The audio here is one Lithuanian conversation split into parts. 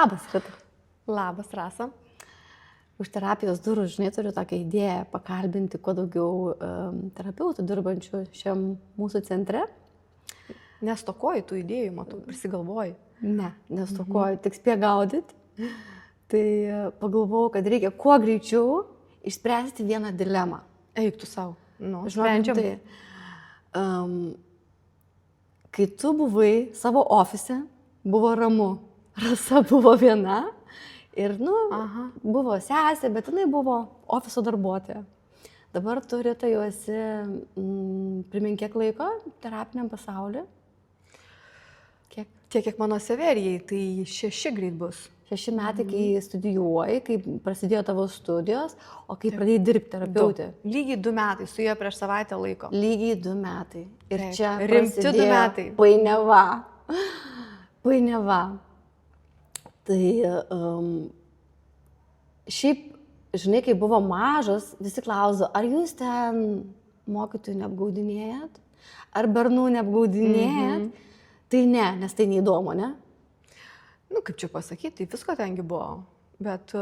Labas, Rita. Labas, Rasa. Už terapijos durų, žinai, turiu tokią idėją pakalbinti kuo daugiau terapeutų dirbančių šiam mūsų centre. Nestokoji tų idėjų, matau, prisigalvoji. Ne, nestokoju, tik spėju gaudyti. Tai pagalvojau, kad reikia kuo greičiau išspręsti vieną dilemą. Eik tu savo. Nu, Žinokit, tai, kai tu buvai savo ofise, buvo ramu. Rasa buvo viena ir, buvo sesė, bet jinai buvo ofiso darbuotoja. Dabar tu, Rita, jau esi, primink kiek laiko terapiniam pasauliu? Tiek, kiek mano severijai, tai 6 greit bus. 6 metai, kai studijuoji, kai prasidėjo tavo studijos, o kai pradėjai dirbti terapeutė. Lygiai 2 metai, su juo prieš savaitę laiko. Lygiai 2 metai. Ir Taip, čia rimti 2 metai. Painiava. Tai šiaip, žinai, kai buvo mažas, visi klausė, ar jūs ten mokytojų neapgaudinėjat? Ar bernų neapgaudinėjat? Tai ne, nes tai neįdomu, ne? Nu, kaip čia pasakyti, tai visko tengi buvo. Bet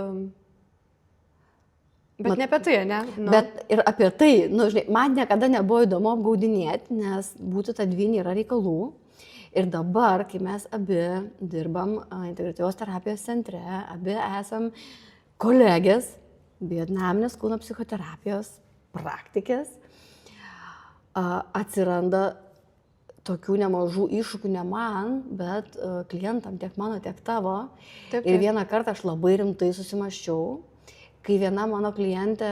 ne apie tai, ne? Nu. Bet ir apie tai, žinai, man niekada nebuvo įdomu apgaudinėti, nes būtų ta dvynė yra reikalų. Ir dabar, kai mes abi dirbam integratyvios terapijos centre, abi esam kolegės, biodinaminės kūno psichoterapijos praktikės, atsiranda tokių nemažų iššūkių ne man, bet klientam, tiek mano, tiek tavo. Taip. Ir vieną kartą aš labai rimtai susimaščiau, kai viena mano klientė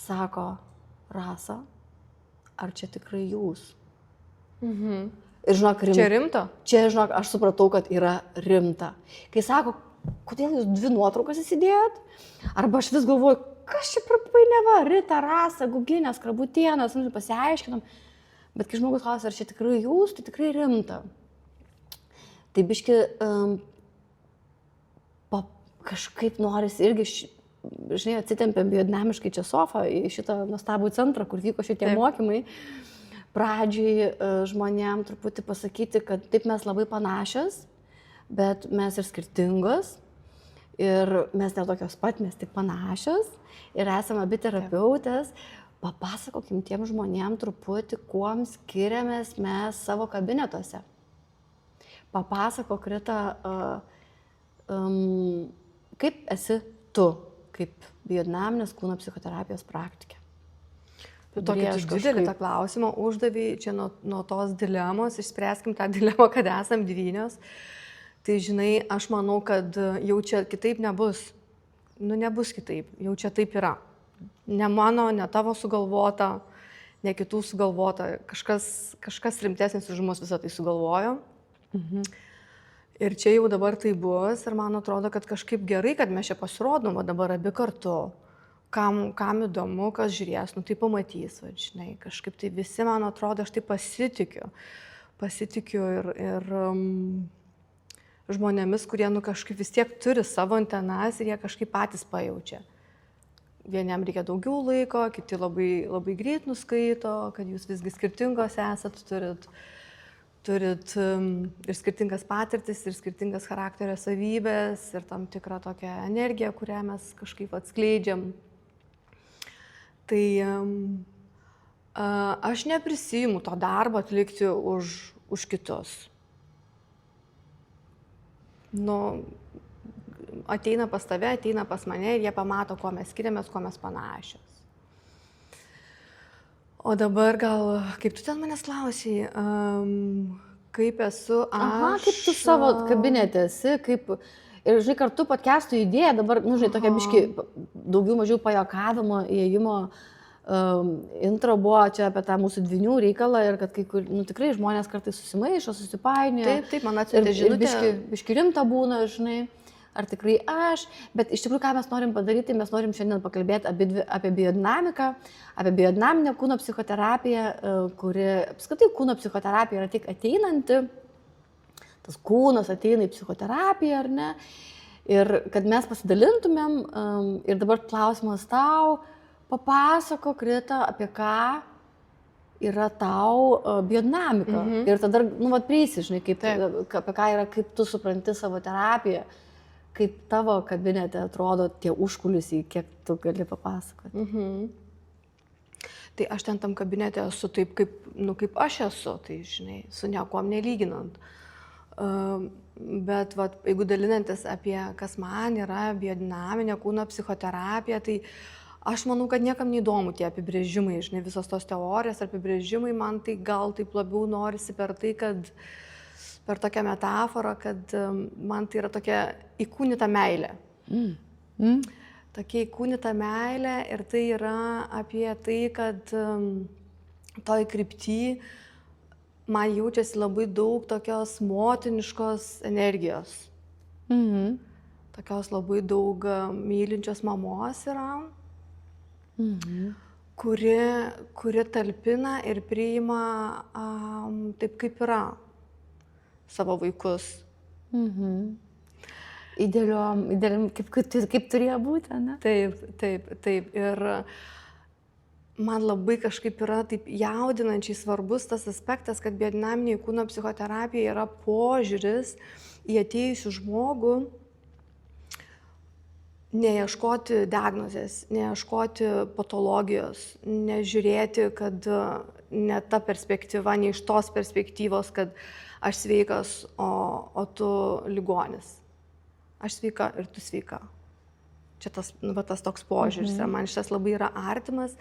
sako, Rasa, ar čia tikrai jūs? Ir žinok, Čia rimta? Čia, žinok, aš supratau, kad yra rimta. Kai sako, kodėl jūs 2 nuotraukas įsidėjot? Arba aš vis galvoju, kas čia painiava, Rita, Rasa, Guginės, Krabutienas, pasiaiškinom. Bet kai žmogus klausia, ar čia tikrai jūs, tai tikrai rimta. Tai biški kažkaip norisi irgi, žinai, atsitempėm biodinamiškai čia sofą į šitą nuostabų centrą, kur vyko šitie mokymai. Pradžiai žmonėm truputį pasakyti, kad taip mes labai panašios, bet mes ir skirtingos. Ir mes ne tokios pat, mes tik panašios. Ir esame abi terapeutės. Papasakokim tiem žmonėm truputį, kuom skiriamės mes savo kabinetuose. Papasakok, Rita, kaip esi tu, kaip biodinaminės kūno psichoterapijos praktikė. Tokį didelį tą klausimą uždavė čia nuo tos dilemos, išspręskim tą dilemą, kad esam dvynios. Tai žinai, aš manau, kad jau čia kitaip nebus. Nebus kitaip, jau čia taip yra. Ne mano, ne tavo sugalvota, ne kitų sugalvota. Kažkas rimtesnis už mus visą tai sugalvojo. Ir čia jau dabar tai bus ir man atrodo, kad kažkaip gerai, kad mes čia pasirodom, o dabar abi kartu. Kam įdomu, kas žiūrės, tai pamatys, žinai, kažkaip tai visi, man atrodo, aš tai pasitikiu. Pasitikiu ir žmonėmis, kurie kažkaip vis tiek turi savo antenas ir jie kažkaip patys pajaučia. Vieniem reikia daugiau laiko, kiti labai, labai greit nuskaito, kad jūs visgi skirtingos esat, turit ir skirtingas patirtis, ir skirtingas charakterio savybės, ir tam tikrą tokią energiją, kurią mes kažkaip atskleidžiam. Tai aš neprisiimu to darbo atlikti už kitus. Ateina pas tave, ateina pas mane ir jie pamato, kuo mes skiriamės, kuo mes panašios. O dabar gal, kaip tu ten manęs klausai, kaip esu aš... kaip tu savo kabinete esi, kaip... Ir, žinai, kartu podcastų idėja dabar, žinai, tokia biški daugiau mažiau pajokavimo, įėjimo intro buvo čia apie tą mūsų dvynių reikalą ir kad kai kur, tikrai žmonės kartais susimaišo, susipainioja. Taip, man atsiuntė žinutė. Biški rimta būna, žinai, ar tikrai aš, bet iš tikrųjų, ką mes norim padaryti, mes norim šiandien pakalbėti apie biodinamiką, apie biodinaminę kūno psichoterapiją, kuri, apskritai, kūno psichoterapija yra tik ateinanti. Tas kūnas ateina į psichoterapiją, ar ne? Ir kad mes pasidalintumėm, ir dabar klausimas tau, papasakok, Rita, apie ką yra tau biodinamika. Ir tada, nu, vat prieisi, žinai, apie ką yra, kaip tu supranti savo terapiją, kaip tavo kabinete atrodo tie užkulisiai, kiek tu gali papasakoti. Tai aš ten tam kabinete esu taip, kaip aš esu, tai, žinai, su niekuom nelyginant. Bet, vat, jeigu dalinantis apie, kas man yra biodinaminė kūno psichoterapija, tai aš manau, kad niekam neįdomu tie apibrėžimai, žinai, visos tos teorijos apibrėžimai, man tai gal taip labiau norisi per tai, kad per tokią metaforą, kad man tai yra tokia įkūnyta meilė. Tokia įkūnyta meilė ir tai yra apie tai, kad toj krypty man jaučiasi labai daug tokios motiniškos energijos. Tokios labai daug mylinčios mamos yra. Kuri talpina ir priima taip, kaip yra savo vaikus. Idealiam, kaip turėjo būti, ne? Taip. Ir man labai kažkaip yra taip jaudinančiai svarbus tas aspektas, kad biodinaminė kūno psichoterapija yra požiūris į atėjusių žmogų, neieškoti diagnozės, neieškoti patologijos, nežiūrėti, kad ne ta perspektyva, ne iš tos perspektyvos, kad aš sveikas, o tu ligonis. Aš sveika ir tu sveika. Čia tas toks požiūris. Man šitas labai yra artimas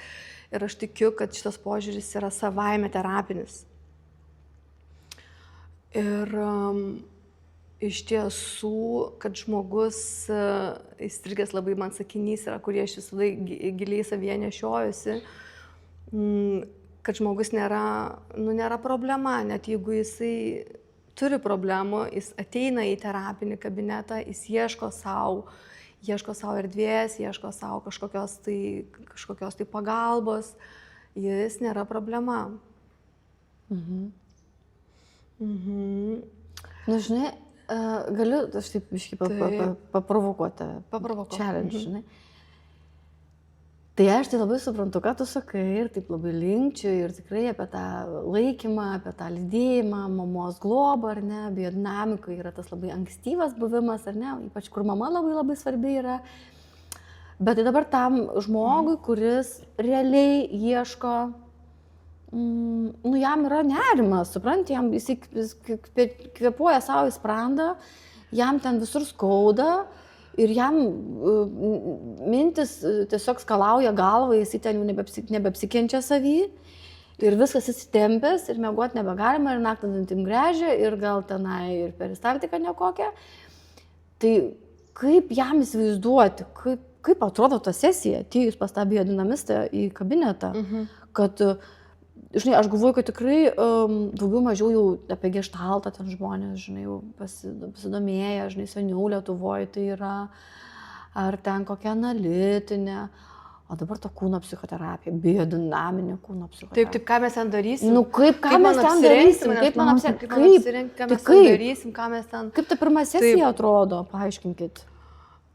ir aš tikiu, kad šitas požiūris yra savaime terapinis. Ir iš tiesų, kad žmogus, įstrigęs labai man sakinys yra, kurį aš visada giliai savyje nešiojusi, kad žmogus nėra problema, net jeigu jisai turi problemų, jis ateina į terapinį kabinetą, jis ieško savo erdvės, ieško savo kažkokios tai pagalbos, jis nėra problema. Nu, žinai, galiu, aš taip biškį paprovokuoti. Challenge, žinai. Tai aš tai labai suprantu, ką tu sakai ir taip labai linkčiu ir tikrai apie tą laikymą, apie tą lydėjimą, mamos globą, ar ne, biodinamika yra tas labai ankstyvas buvimas, ar ne, ypač kur mama labai svarbi yra. Bet tai dabar tam žmogui, kuris realiai ieško, jam yra nerimas, supranti, jis kvėpuoja savo į sprandą, jam ten visur skauda. Ir jam mintis tiesiog skalauja galvą, jis ten jau nebepsikenčia savį ir viskas įsitempęs ir miegoti nebegalima ir naktį dantim gręžia ir gal tenai ir peristaltika nekokia. Tai kaip jam įsivaizduoti, kaip atrodo ta sesija, atėjus pas tą biodinamistą į kabinetą, kad, žinai, aš galvoju, kad tikrai daugiau mažiau jau apie geštaltą ten žmonės, žinai, jau pasidomėję, žinai, seniau Lietuvoje tai yra, ar ten kokia analitinė, o dabar to kūno psichoterapija, biodinaminė kūno psichoterapija. Taip, ką mes ten darysim? Nu, ką mes ten darysim? Kaip ta pirma sesija atrodo, paaiškinkit.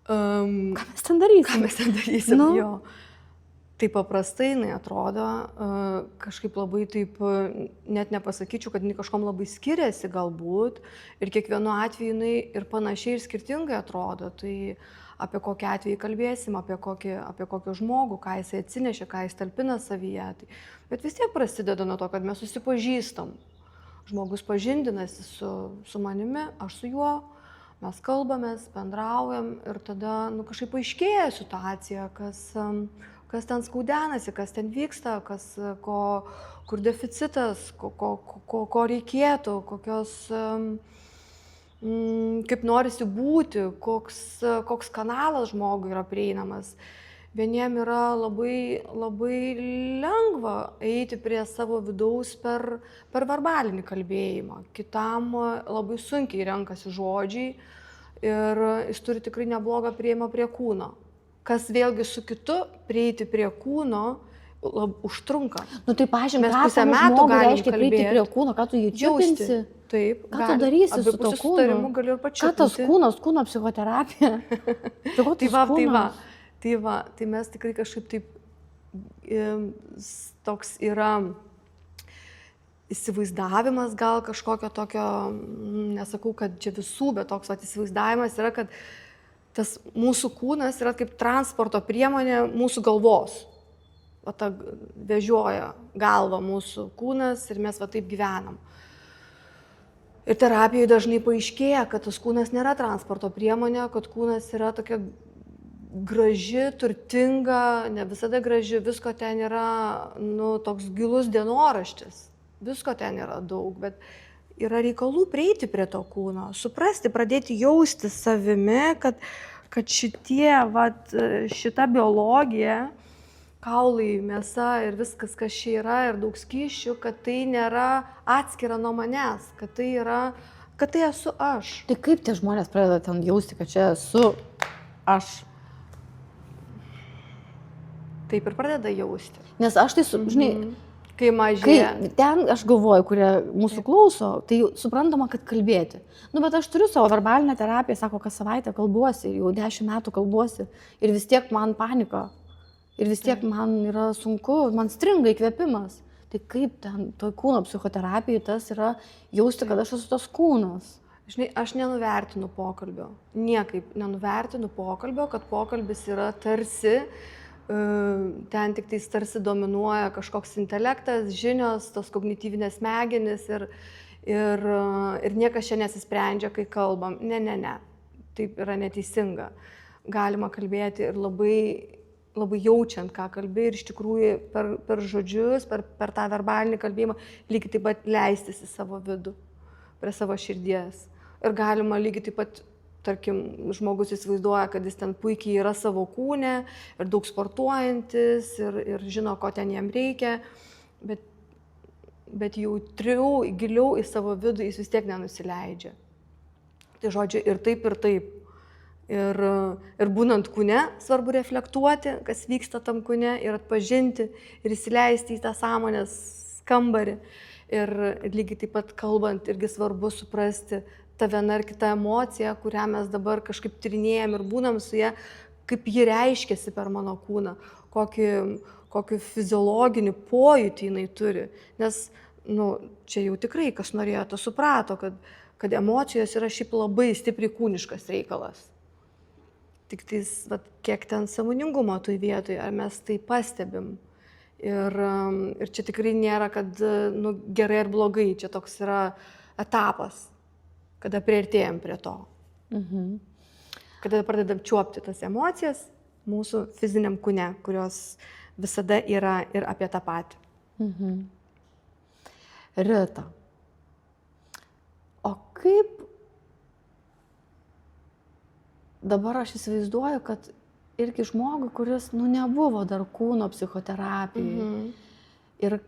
Ką mes ten darysim? Jo. Taip paprastai jinai atrodo, kažkaip labai taip, net nepasakyčiau, kad jinai kažkom labai skiriasi galbūt ir kiekvienu atveju jinai ir panašiai ir skirtingai atrodo. Tai apie kokį atvejį kalbėsim, apie kokį žmogų, ką jisai atsinešė, ką jis talpina savyje. Bet vis tiek prasideda nuo to, kad mes susipažįstam. Žmogus pažindinasi su manimi, aš su juo, mes kalbamės, bendraujam ir tada kažkaip aiškėja situacija, kas ten skaudenasi, kas ten vyksta, kur deficitas, ko reikėtų, kaip norisi būti, koks kanalas žmogui yra prieinamas. Vieniem yra labai lengva eiti prie savo vidaus per verbalinį kalbėjimą, kitam labai sunkiai renkasi žodžiai ir jis turi tikrai neblogą priėjimą prie kūno. Kas vėlgi su kitu prieiti prie kūno užtrunka. Nu tai pažiūrėjau, ką tam žmogui reiškia prieiti prie kūno, ką tu jį čiupinsi? Taip. Ką tu darysi su to kūnu? Ką tas kūno psichoterapija? Tai mes tikrai kažkaip taip toks yra įsivaizdavimas gal kažkokio tokio, nesakau, kad čia visų, bet toks įsivaizdavimas yra, kad tas mūsų kūnas yra kaip transporto priemonė mūsų galvos. O ta vežioja galvą mūsų kūnas ir mes taip gyvenam. Ir terapijoje dažnai paaiškėja, kad tas kūnas nėra transporto priemonė, kad kūnas yra tokia graži, turtinga, ne visada graži, visko ten yra, toks gilus dienoraštis, visko ten yra daug, bet yra reikalų prieiti prie to kūno, suprasti, pradėti jausti savimi, kad šita biologija, kaulai, mėsa ir viskas, kas čia yra, ir daug skysčių, kad tai nėra atskira nuo manęs, kad tai esu aš. Tai kaip tie žmonės pradeda ten jausti, kad čia esu aš? Taip ir pradeda jausti. Nes aš tai, žinai, kai mažėja. Ten aš galvoju, kurie mūsų klauso, tai suprantama, kad kalbėti. Bet aš turiu savo verbalinę terapiją, sako, kas savaitę kalbuosi, jau 10 metų kalbuosi ir vis tiek man panika. Ir vis tiek man yra sunku, man stringa įkvėpimas. Tai kaip ten, toj kūno psichoterapijai tas yra jausti, kad aš esu tas kūnas. Žinai, aš nenuvertinu pokalbio. Niekaip nenuvertinu pokalbio, kad pokalbis yra tarsi, ten tik tais tarsi dominuoja kažkoks intelektas, žinios, tos kognityvinės smegenys ir niekas čia nesisprendžia, kai kalbam. Ne. Taip yra neteisinga. Galima kalbėti ir labai jaučiant, ką kalbi ir iš tikrųjų per žodžius, per tą verbalinį kalbėjimą lygiai taip pat leistis į savo vidų, prie savo širdies. Ir galima lygiai taip pat, tarkim, žmogus įsivaizduoja, kad jis ten puikiai yra savo kūne ir daug sportuojantis ir žino, ko ten jam reikia, bet jautriau, giliau į savo vidų jis vis tiek nenusileidžia. Tai žodžiu, ir taip, ir taip. Ir būnant kūne, svarbu reflektuoti, kas vyksta tam kūne ir atpažinti ir įsileisti į tą sąmonės kambarį. Ir lygiai taip pat kalbant, irgi svarbu suprasti tą vieną ar kitą emociją, kurią mes dabar kažkaip tyrinėjam ir būnam su ja, kaip ji reiškiasi per mano kūną, kokį fiziologinį pojūtį jinai turi. Nes čia jau tikrai, kas norėjo, to suprato, kad emocijos yra šiaip labai stipriai kūniškas reikalas. Tik tais, kiek ten sąmoningumo toj vietoje, ar mes tai pastebim. Ir čia tikrai nėra, kad gerai ar blogai, čia toks yra etapas, kada priartėjom prie to. Kada pradedam čiuopti tas emocijas mūsų fiziniam kūne, kurios visada yra ir apie tą patį. Rita, o kaip dabar aš įsivaizduoju, kad irgi žmogui, kuris nebuvo dar kūno psichoterapijai. Ir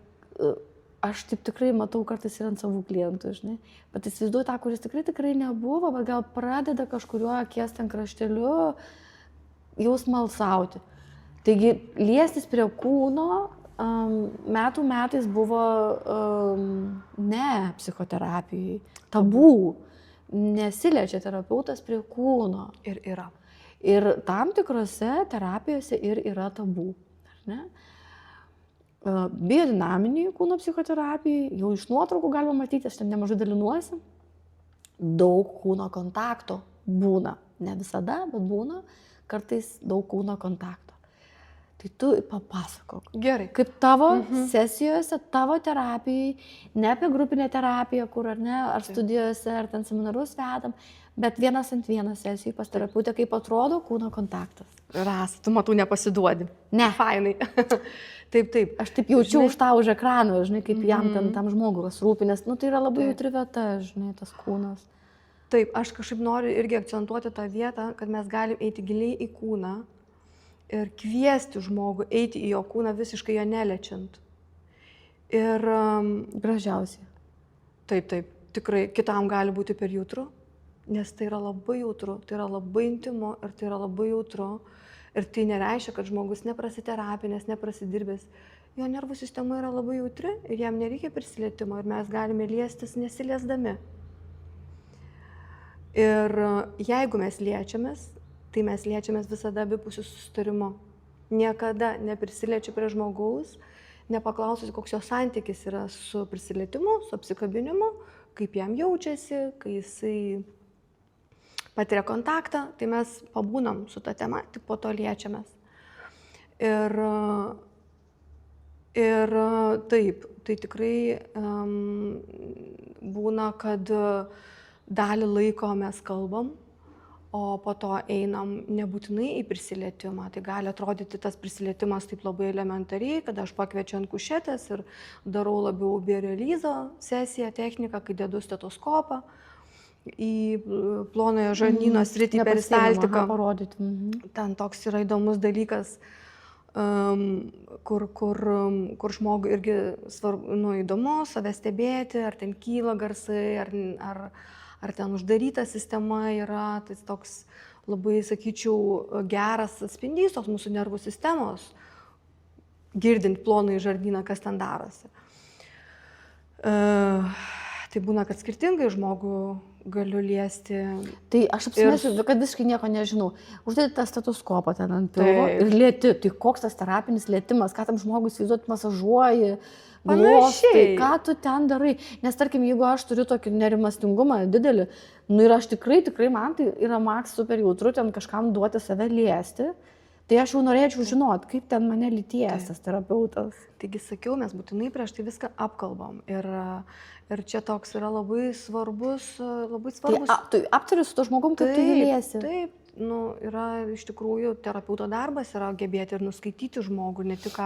aš taip tikrai matau kartais ir ant savų klientų, žinai. Bet įsivaizduoju tą, kuris tikrai nebuvo, bet gal pradeda kažkuriuo akies ten krašteliu jau smalsauti. Taigi liestis prie kūno metų metais buvo ne psichoterapijai, tabų. Nesiliečia terapeutas prie kūno. Ir yra. Ir tam tikrose terapijose ir yra tabų. Ar ne? Biodinaminiai kūno psichoterapijai, jau iš nuotraukų galima matyti, aš ten nemažai dalinuosi, daug kūno kontakto būna. Ne visada, bet būna kartais daug kūno kontakto. Tai tu papasakok. Gerai. Kaip tavo sesijose, tavo terapijai, ne apie grupinę terapiją, kur ar ne, ar studijose, ar ten seminarus vedam, bet 1-ant-1 sesijai pas terapeutę, kaip atrodo kūno kontaktas. Rasa, tu matau nepasiduodi. Ne. Fainai. Taip. Aš taip jaučiau už tą už ekraną, žinai, kaip jam tam žmogui rūpinės. Tai yra labai jautri vieta, žinai, tas kūnas. Taip, aš kažkaip noriu irgi akcentuoti tą vietą, kad mes galim eiti giliai į kūną ir kviesti žmogų eiti į jo kūną visiškai jo neliečiant. Ir gražiausiai. Taip, tikrai kitam gali būti per jautru, nes tai yra labai jautru, tai yra labai intimu ir tai yra labai jautru. Ir tai nereiškia, kad žmogus neprasiterapinės, neprasidirbęs. Jo nervų sistema yra labai jautri ir jam nereikia prisilietimo ir mes galime liestis nesiliesdami. Ir jeigu mes liečiamės, tai mes liečiamės visada abipusių susitarimu. Niekada neprisiliečiu prie žmogaus, nepaklaususi, koks jo santykis yra su prisilietimu, su apsikabinimu, kaip jam jaučiasi, kai jisai patiria kontaktą, tai mes pabūnam su ta tema, tik po to liečiamės. Ir taip, tai tikrai būna, kad dalį laiko mes kalbam, o po to einam nebūtinai į prisilietimą. Tai gali atrodyti tas prisilietimas taip labai elementariai, kad aš pakviečiu ant kušetės ir darau labiau biorelizo sesiją, techniką, kai dedu stetoskopą į plonojo žarnyno sritį peristaltiką. Ten toks yra įdomus dalykas, kur žmogui irgi svarbu, įdomu save stebėti, ar ten kyla garsai, ar ten uždaryta sistema yra, tai toks labai, sakyčiau, geras atspindys tos mūsų nervų sistemos, girdint plonąjį žarnyną, kas ten darosi. Tai būna, kad skirtingai žmogų galiu liesti. Tai aš apsimesiu, kad visiškai nieko nežinau. Uždėti tą stetoskopą ten ant pilvo ir lieti. Tai koks tas terapinis lietimas, ką tam žmogui įsivaizduoti, masažuoji, panašiai. Ką tu ten darai? Nes tarkim, jeigu aš turiu tokį nerimastingumą didelį, ir aš tikrai man tai yra maks super jautru ten kažkam duoti save liesti, tai aš jau norėčiau žinot, kaip ten mane lyties tas terapeutas. Taigi sakiau, mes būtinai prieš tai viską apkalbam. Ir čia toks yra labai svarbus. Tai tu aptari su to žmogum, kaip tu jį liesi. Taip, yra iš tikrųjų terapeuto darbas yra gebėti ir nuskaityti žmogų, ne tik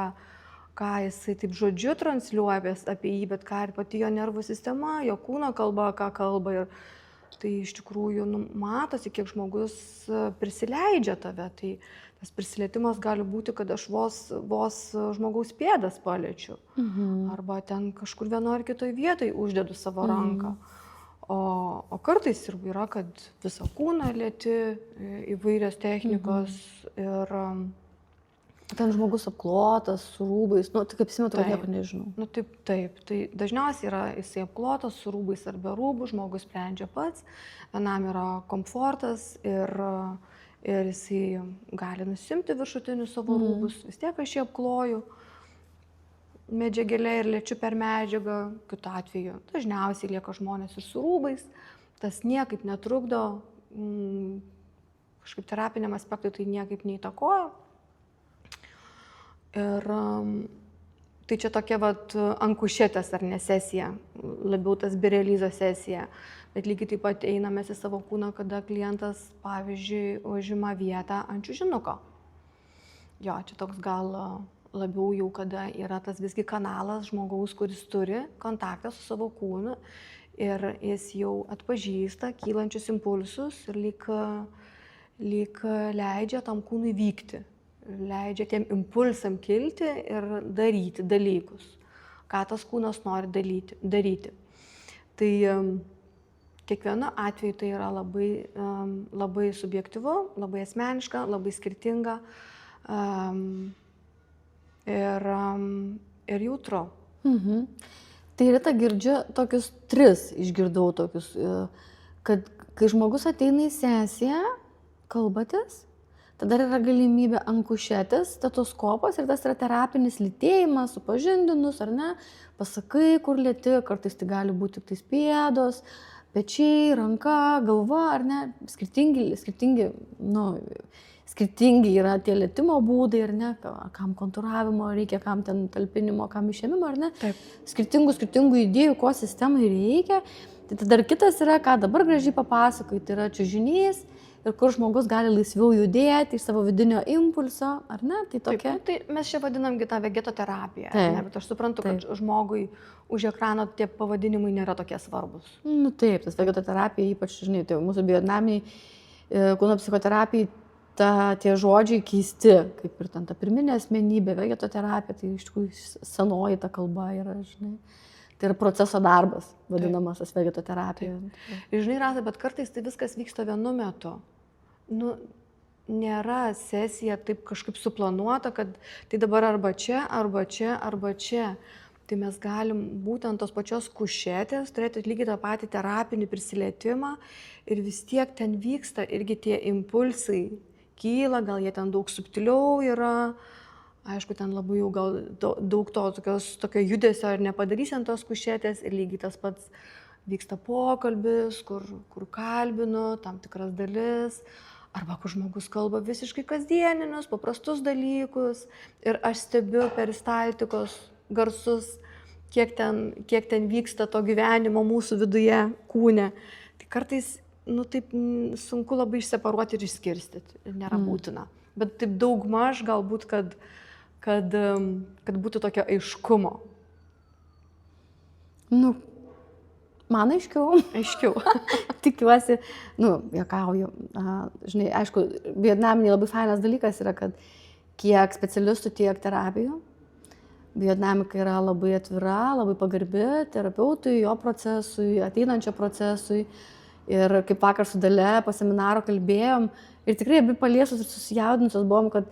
ką jisai taip žodžiu transliuoja apie jį, bet ką ir pati jo nervų sistema, jo kūno kalba, ką kalba. Ir tai iš tikrųjų matosi, kiek žmogus prisileidžia tave. Tai tas prisilietimas gali būti, kad aš vos žmogaus pėdas paliečiu. Arba ten kažkur vienoje ar kitoje vietoje uždedu savo ranką. O kartais ir yra, kad visą kūną lieti, įvairios technikos ir... Ten žmogus apklotas, su rūbais, tai kaip simetu, kad nieko nežinau. Taip. Tai dažniausiai yra jisai apklotas su rūbais ar be rūbų, žmogus sprendžia pats, vienam yra komfortas ir jisai gali nusimti viršutinius savo rūbus, vis tiek aš jį apkloju medžiagėlė ir liečiu per medžiagą, kitu atveju dažniausiai lieka žmonės ir su rūbais, tas niekaip netrukdo, kažkaip terapiniam aspektui tai niekaip neįtakoja. Ir tai čia tokia ant kušetės ar ne sesija, labiau tas biorelizo sesija, bet lygiai taip pat einamės į savo kūną, kada klientas, pavyzdžiui, užima vietą ant čiužinuko. Jo, čia toks gal labiau jau, kada yra tas visgi kanalas žmogaus, kuris turi kontaktą su savo kūnu ir jis jau atpažįsta kylančius impulsus ir lyg leidžia tam kūnui vykti. Leidžia tiem impulsam kilti ir daryti dalykus, ką tas kūnas nori daryti. Tai kiekvienu atveju tai yra labai subjektyvu, labai asmeniška, labai skirtinga ir jautru. Tai Rita, girdžiu tokius 3, išgirdau tokius, kad kai žmogus ateina į sesiją, kalbatės, tada yra galimybė ant kušetės, stetoskopas ir tas yra terapinis lytėjimas, supažindinus, ar ne, pasakai, kur lieti, kartais tai gali būti tik tais pėdos, pečiai, ranka, galva, ar ne, skirtingi yra tie lietimo būdai, ar ne, kam kontūravimo reikia, kam ten talpinimo, kam išėmimo, ar ne, Taip. skirtingų idėjų, ko sistemai reikia. Tai tada kitas yra, ką dabar gražiai papasakai, tai yra čiužinys, ir kur žmogus gali laisviau judėti iš savo vidinio impulso, ar ne? Tai tokia. Taip, tai mes čia vadinam tą vegetoterapiją, bet aš suprantu, kad žmogui už ekrano tie pavadinimai nėra tokie svarbus. Taip, tas vegetoterapija, ypač, tai mūsų biodinaminiai kūno psichoterapijai, tie žodžiai keisti, kaip ir ten ta pirminė asmenybė, vegetoterapija, tai iš tikrųjų senoji ta kalba yra, žinai. Tai yra proceso darbas, vadinamas tas vegetoterapija. Žinai, Rasa, bet kartais tai viskas vyksta vienu metu. Nėra sesija taip kažkaip suplanuota, kad tai dabar arba čia, arba čia, arba čia. Tai mes galim būtent tos pačios kušetės turėti lygiai tą patį terapinį prisilietimą ir vis tiek ten vyksta irgi tie impulsai kyla, gal jie ten daug subtiliau yra, aišku, ten labai jau gal daug tokio judesio ir nepadarysi ant tos kušetės ir lygiai tas pats vyksta pokalbis, kur kalbinu tam tikras dalis, arba kur žmogus kalba visiškai kasdieninius, paprastus dalykus ir aš stebiu peristaltikos garsus, kiek ten vyksta to gyvenimo mūsų viduje, kūne. Tai kartais, taip sunku labai išseparuoti ir išskirstyti, nėra būtina. Bet taip daugmaž galbūt, kad būtų tokio aiškumo. Man aiškiau. Tikiuosi, juokauju. Žinai, aišku, biodinaminiai labai fainas dalykas yra, kad kiek specialistų, tiek terapijų. Biodinamika yra labai atvira, labai pagarbi terapeutui, jo procesui, ateinančio procesui. Ir kaip vakar su Dalia po seminaro kalbėjom ir tikrai abi paliesus ir susijaudinusios buvom, kad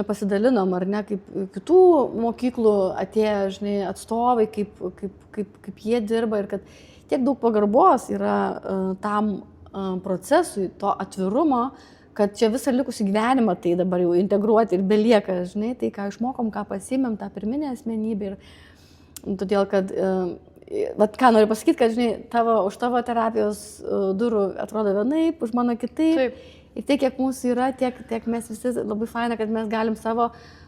pasidalinom, ar ne, kaip kitų mokyklų atėję, žinai, atstovai, kaip jie dirba ir kad tiek daug pagarbos yra tam procesui, to atvirumo, kad čia visą likusį gyvenimą tai dabar jau integruoti ir belieka, žinai, tai ką išmokom, ką pasiėmėm, tą pirminę asmenybę. Ir todėl, kad, ką noriu pasakyti, kad, žinai, už tavo terapijos durų atrodo vienaip, už mano kitaip. Taip. Ir tai, kiek mūsų yra, tiek mes visi labai faina, kad mes galim savo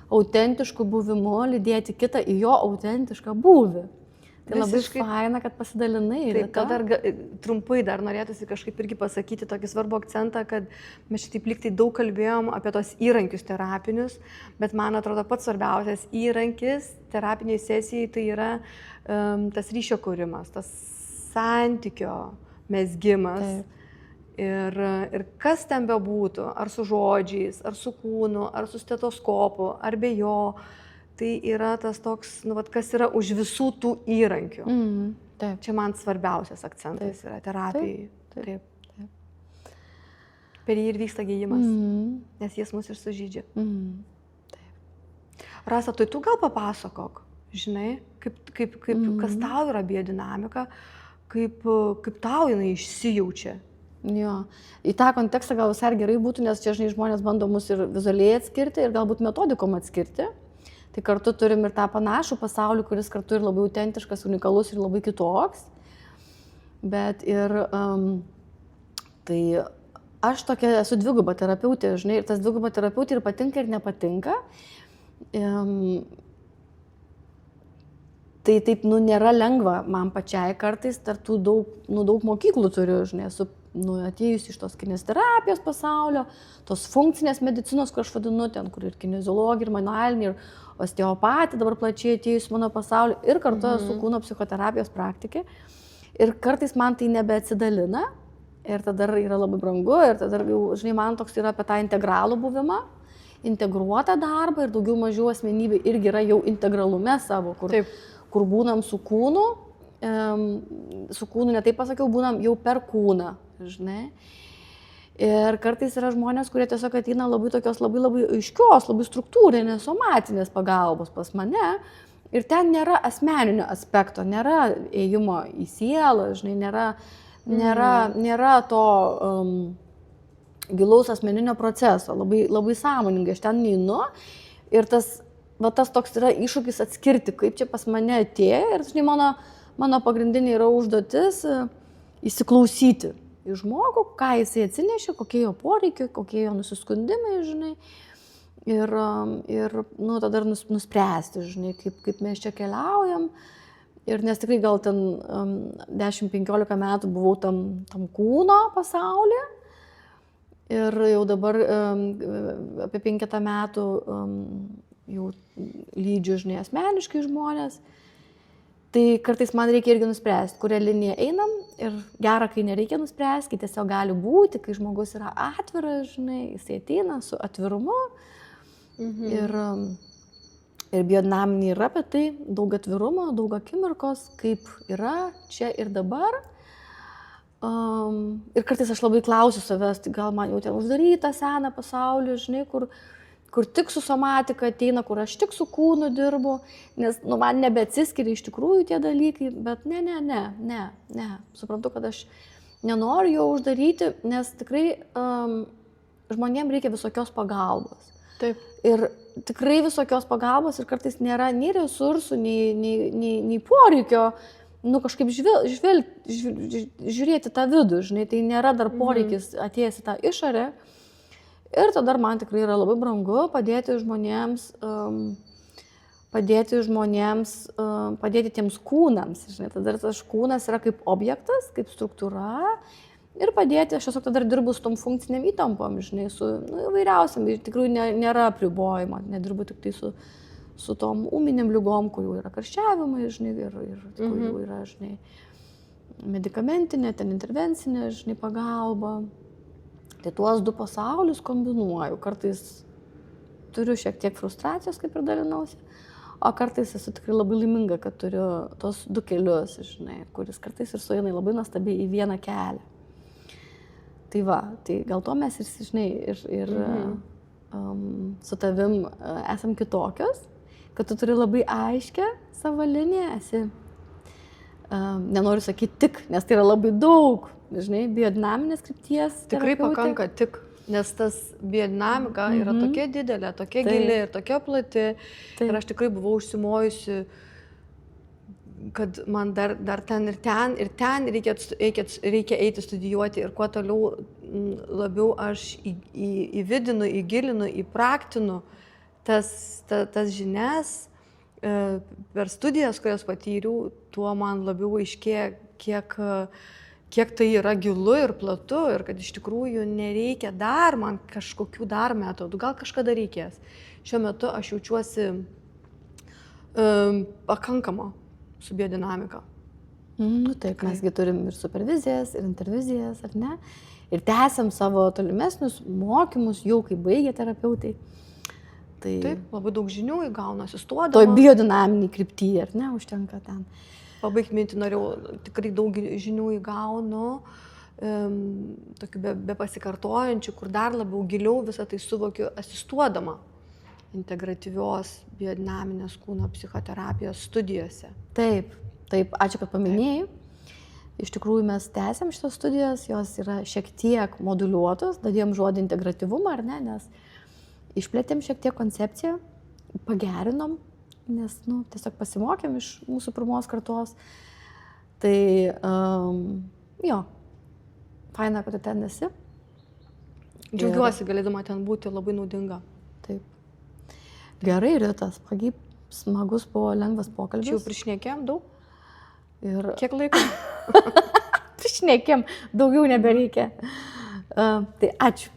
autentiškų buvimu lydėti kitą į jo autentišką būvį. Tai labai faina, kad pasidalinai. Taip, kad dar trumpai dar norėtųsi kažkaip irgi pasakyti tokį svarbų akcentą, kad mes šitaip lygtai daug kalbėjom apie tos įrankius terapinius, bet man atrodo pats svarbiausias įrankis terapiniai sesijai tai yra tas ryšio kūrimas, tas santykio mezgimas. Taip. Ir kas ten bebūtų, ar su žodžiais, ar su kūnu, ar su stetoskopu, ar be jo. Tai yra tas toks, kas yra už visų tų įrankių. Taip. Čia man svarbiausias akcentas yra terapijai. Taip. Per jį ir vyksta gydymas, nes jis mus ir sužydžia. Taip. Rasa, tai tu gal papasakok, žinai, kas tau yra biodinamika, kaip tau jinai išsijaučia. Jo, į tą kontekstą gal visai gerai būtų, nes čia, žinai, žmonės bando mus ir vizualiai atskirti ir galbūt metodikom atskirti. Tai kartu turim ir tą panašų pasaulį, kuris kartu ir labai autentiškas, unikalus ir labai kitoks. Bet ir tai aš tokia esu dviguba terapeutė, žinai, ir tas dviguba terapeutė ir patinka ir nepatinka. Tai taip, nėra lengva man pačiai kartais, tarp tų daug mokyklų turiu, žinai, esu atėjusi iš tos kineziterapijos pasaulio, tos funkcinės medicinos, kur aš vadinu, ten, kur ir kineziologija, ir manualinė, ir osteopatija, dabar plačiai atėjusi mano pasaulio, ir kartu esu kūno psichoterapijos praktikė. Ir kartais man tai nebeatsidalina, ir tada yra labai brangu, ir tada, žinai, man toks yra apie tą integralų buvimą, integruotą darbą, ir daugiau mažiau asmenybė irgi yra jau integralume savo, kur būnam su kūnu, ne taip pasakiau, būnam jau per kūną, žinai. Ir kartais yra žmonės, kurie tiesiog ateina labai tokios labai aiškios, labai struktūrinės, somatinės pagalbos pas mane. Ir ten nėra asmeninio aspekto, nėra ėjimo į sielą, žinai, nėra to gilaus asmeninio proceso, labai sąmoningai aš ten neinu. Ir tas toks yra iššūkis atskirti, kaip čia pas mane atėjo. Ir, žinai, mano pagrindinė yra užduotis įsiklausyti į žmogų, ką jisai atsinešė, kokie jo poreikiai, kokie jo nusiskundimai, žinai. Ir tada nuspręsti, žinai, kaip mes čia keliaujam. Ir nes tikrai gal ten 10-15 metų buvau tam kūno pasaulyje. Ir jau dabar apie 5 metų jau lydžiu, žinai, asmeniškai žmonės. Tai kartais man reikia irgi nuspręsti, kurią liniją einam, ir gera, kai nereikia nuspręsti, kai tiesiog gali būti, kai žmogus yra atviras, žinai, jisai ateina su atvirumu. Ir biodinaminiai yra apie tai, daug atvirumo, daug akimirkos, kaip yra čia ir dabar. Ir kartais aš labai klausiu savęs, tai gal man jau ten uždaryta seną pasaulį, žinai, kur tik su somatika ateina, kur aš tik su kūnu dirbu, nes man nebeatsiskiria iš tikrųjų tie dalykai, bet ne. Suprantu, kad aš nenoriu jo uždaryti, nes tikrai žmonėms reikia visokios pagalbos. Taip. Ir tikrai visokios pagalbos ir kartais nėra nei resursų, nei poreikio, kažkaip žiūrėti tą vidų, žinai, tai nėra dar poreikis atėjęs į tą išorę. Ir tada man tikrai yra labai brangu padėti tiems kūnams, žinai, tada tas kūnas yra kaip objektas, kaip struktūra. Ir padėti, aš tiesiog tada dirbu su tom funkciniam įtampom, žinai, su įvairiausiam, ir tikrųjų nėra apribojimo, nedirbu tik tai su tom ūminiam lygom, kurių yra karščiavimai, žinai, ir kurių yra, žinai, medikamentinė, ten intervencinė, žinai, pagalba. Tai tuos du pasaulius kombinuoju, kartais turiu šiek tiek frustracijos, kaip ir dalinausi, o kartais esu tikrai labai laiminga, kad turiu tos du kelius, žinai, kuris kartais ir sueina labai nuostabiai į vieną kelią. Tai va, tai gal to mes ir, žinai, ir su tavim esam kitokios, kad tu turi labai aiškę savo liniją, esi, nenoriu sakyti tik, nes tai yra labai daug, žinai, biodinaminės krypties. Tikrai pakanka tik, nes tas biodinamika yra tokia didelė, tokia gili ir tokia plati. Ir aš tikrai buvau užsimojusi, kad man dar ten reikia eiti studijuoti ir kuo toliau labiau aš įvidinu, įgilinu, įpraktinu tas žinias per studijas, kurias patyriau, tuo man labiau aiškėja, kiek tai yra gilu ir platu ir kad iš tikrųjų nereikia dar man kažkokių dar metodų, gal kažkada reikės. Šiuo metu aš jaučiuosi pakankama su biodinamika. Taip, mesgi turim ir supervizijas, ir intervizijas, ar ne? Ir tęsiam savo tolimesnius mokymus, jau kai baigė terapeutai. Taip, labai daug žinių įgauna, asistuodama. Toj biodinaminį kryptyje, ar ne, užtenka ten. Pabaigti mintį norėjau, tikrai daug žinių įgaunu, tokių be pasikartojančių, kur dar labiau giliau visą tai suvokiu asistuodama integratyvios biodinaminės kūno psichoterapijos studijose. Taip, ačiū, kad paminėjai. Iš tikrųjų mes tęsiam šitas studijas, jos yra šiek tiek moduliuotos, dadėjom žodį integratyvumą, ar ne, nes išplėtėm šiek tiek koncepciją, pagerinom, nes tiesiog pasimokėm iš mūsų pirmos kartos. Tai jo, faina, kad tu ten esi. Džiaugiuosi galėdama ten būti, labai naudinga. Taip. Gerai, Ritas, smagus buvo, lengvas pokalbis. Čia jau prišnekėm daug? Ir... Kiek laiko? Prišnekėm, daugiau nebereikia. Tai ačiū.